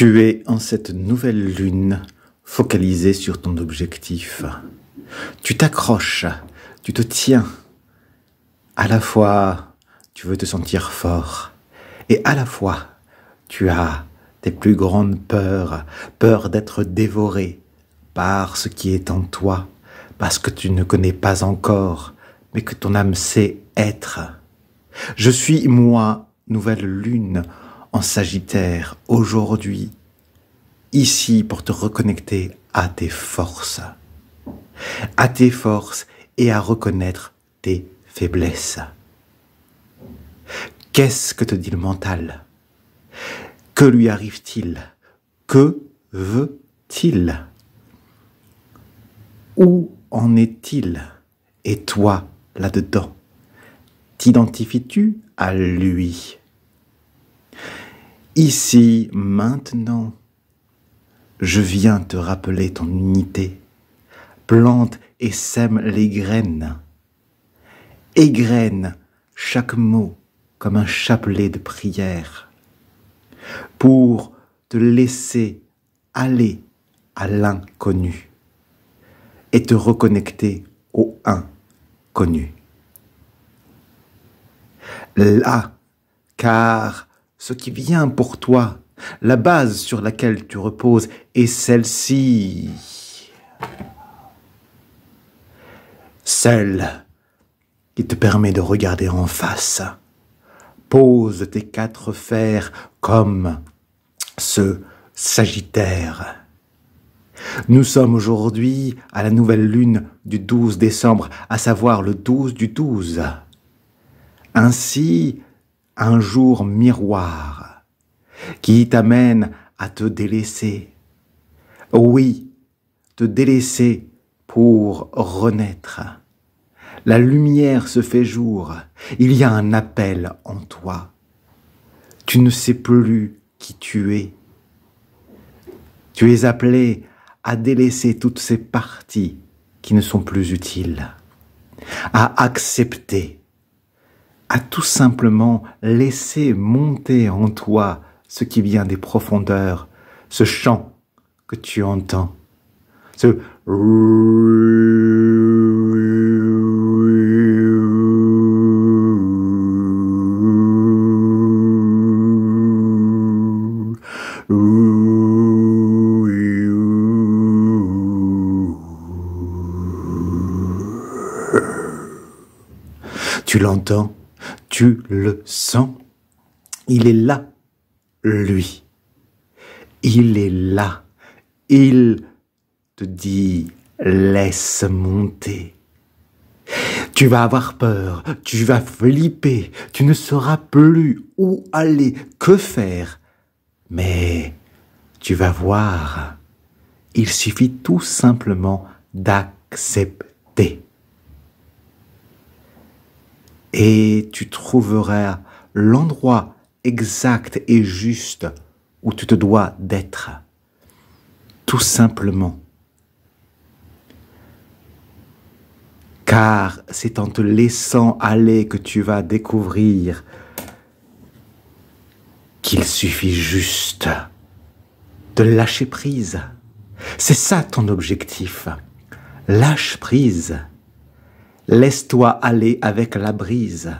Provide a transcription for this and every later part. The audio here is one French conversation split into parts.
Tu es en cette nouvelle lune focalisé sur ton objectif. Tu t'accroches, tu te tiens. À la fois, tu veux te sentir fort et à la fois, tu as tes plus grandes peurs, peur d'être dévoré par ce qui est en toi, parce que tu ne connais pas encore, mais que ton âme sait être. Je suis, moi, nouvelle lune en Sagittaire, aujourd'hui, ici pour te reconnecter à tes forces et à reconnaître tes faiblesses. Qu'est-ce que te dit le mental? Que lui arrive-t-il? Que veut-il? Où en est-il? Et toi, là-dedans, t'identifies-tu à lui? Ici, maintenant, je viens te rappeler ton unité. Plante et sème les graines. Égrène chaque mot comme un chapelet de prière pour te laisser aller à l'inconnu et te reconnecter au inconnu. Là, car ce qui vient pour toi, la base sur laquelle tu reposes est celle-ci. Celle qui te permet de regarder en face. Pose tes 4 fers comme ce Sagittaire. Nous sommes aujourd'hui à la nouvelle lune du 12 décembre, à savoir le 12 du 12. Ainsi, un jour miroir qui t'amène à te délaisser. Oui, te délaisser pour renaître. La lumière se fait jour. Il y a un appel en toi. Tu ne sais plus qui tu es. Tu es appelé à délaisser toutes ces parties qui ne sont plus utiles, à accepter, à tout simplement laisser monter en toi ce qui vient des profondeurs, ce chant que tu entends, ce tu l'entends, tu le sens, il est là, lui. Il est là, il te dit, laisse monter. Tu vas avoir peur, tu vas flipper, tu ne sauras plus où aller, que faire. Mais tu vas voir, il suffit tout simplement d'accepter. Et tu trouveras l'endroit exact et juste où tu te dois d'être. Tout simplement. Car c'est en te laissant aller que tu vas découvrir qu'il suffit juste de lâcher prise. C'est ça ton objectif. Lâche prise. Laisse-toi aller avec la brise.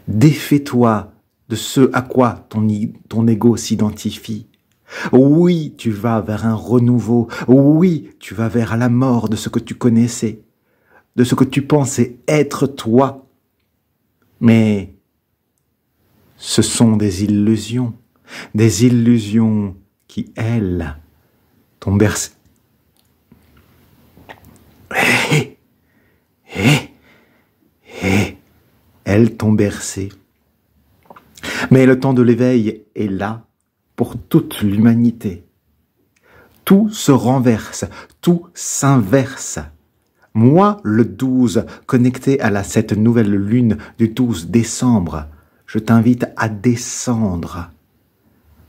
Défais-toi de ce à quoi ton ego s'identifie. Oui, tu vas vers un renouveau. Oui, tu vas vers la mort de ce que tu connaissais, de ce que tu pensais être toi. Mais ce sont des illusions qui, elles, t'ont bercé. Elles t'ont bercé. Mais le temps de l'éveil est là pour toute l'humanité. Tout se renverse, tout s'inverse. Moi, le 12, connecté à cette nouvelle lune du 12 décembre, je t'invite à descendre,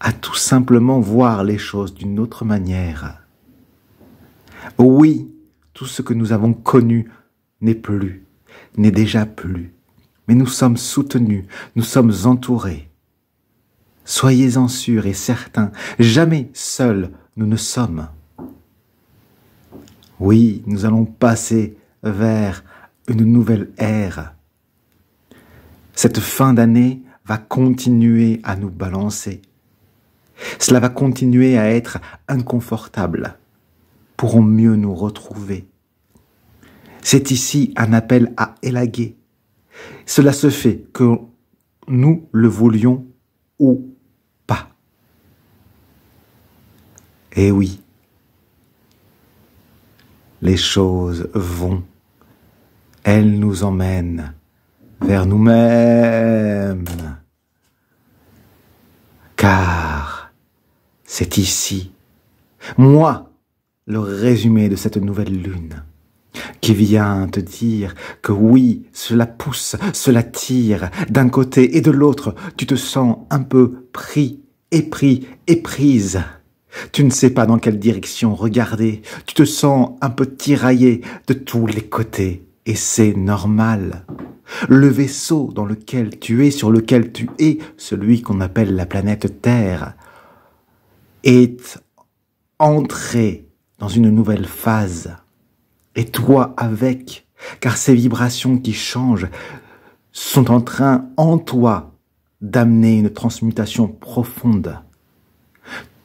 à tout simplement voir les choses d'une autre manière. Oui, tout ce que nous avons connu n'est déjà plus. Mais nous sommes soutenus, nous sommes entourés. Soyez-en sûrs et certains, jamais seuls nous ne sommes. Oui, nous allons passer vers une nouvelle ère. Cette fin d'année va continuer à nous balancer. Cela va continuer à être inconfortable. Pourrons mieux nous retrouver. C'est ici un appel à élaguer. Cela se fait que nous le voulions ou pas. Et oui, les choses vont, elles nous emmènent vers nous-mêmes. Car c'est ici, moi, le résumé de cette nouvelle lune, qui vient te dire que oui, cela pousse, cela tire d'un côté et de l'autre, tu te sens un peu pris et prise. Tu ne sais pas dans quelle direction regarder, tu te sens un peu tiraillé de tous les côtés et c'est normal. Le vaisseau dans lequel tu es, sur lequel tu es, celui qu'on appelle la planète Terre, est entré dans une nouvelle phase. Et toi avec, car ces vibrations qui changent sont en train, en toi, d'amener une transmutation profonde.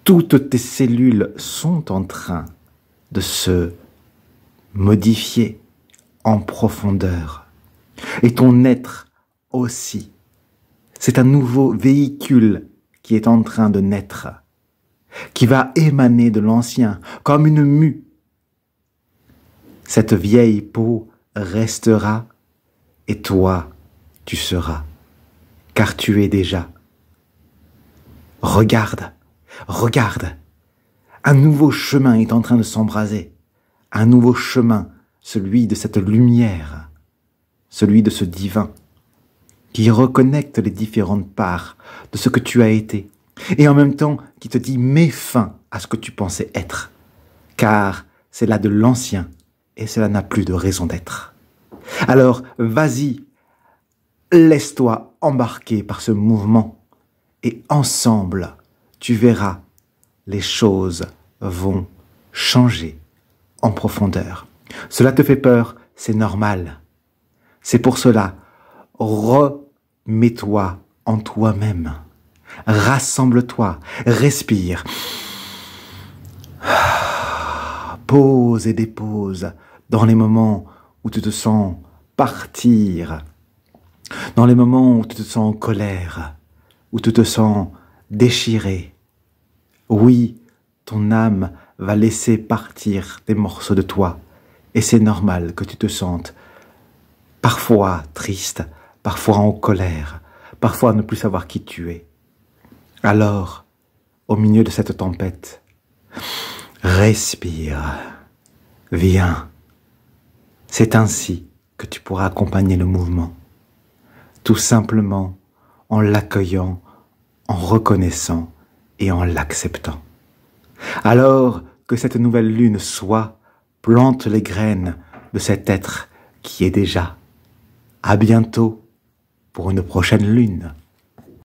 Toutes tes cellules sont en train de se modifier en profondeur. Et ton être aussi. C'est un nouveau véhicule qui est en train de naître, qui va émaner de l'ancien, comme une mue. Cette vieille peau restera et toi, tu seras, car tu es déjà. Regarde, regarde, un nouveau chemin est en train de s'embraser, un nouveau chemin, celui de cette lumière, celui de ce divin, qui reconnecte les différentes parts de ce que tu as été, et en même temps qui te dit mets fin à ce que tu pensais être, car c'est là de l'ancien, et cela n'a plus de raison d'être. Alors, vas-y, laisse-toi embarquer par ce mouvement, et ensemble, tu verras, les choses vont changer en profondeur. Cela te fait peur, c'est normal. C'est pour cela, remets-toi en toi-même. Rassemble-toi, respire. Pose et dépose dans les moments où tu te sens partir, dans les moments où tu te sens en colère, où tu te sens déchiré. Oui, ton âme va laisser partir des morceaux de toi, et c'est normal que tu te sentes parfois triste, parfois en colère, parfois ne plus savoir qui tu es. Alors, au milieu de cette tempête, respire, viens. C'est ainsi que tu pourras accompagner le mouvement, tout simplement en l'accueillant, en reconnaissant et en l'acceptant. Alors que cette nouvelle lune soit, plante les graines de cet être qui est déjà. À bientôt pour une prochaine lune.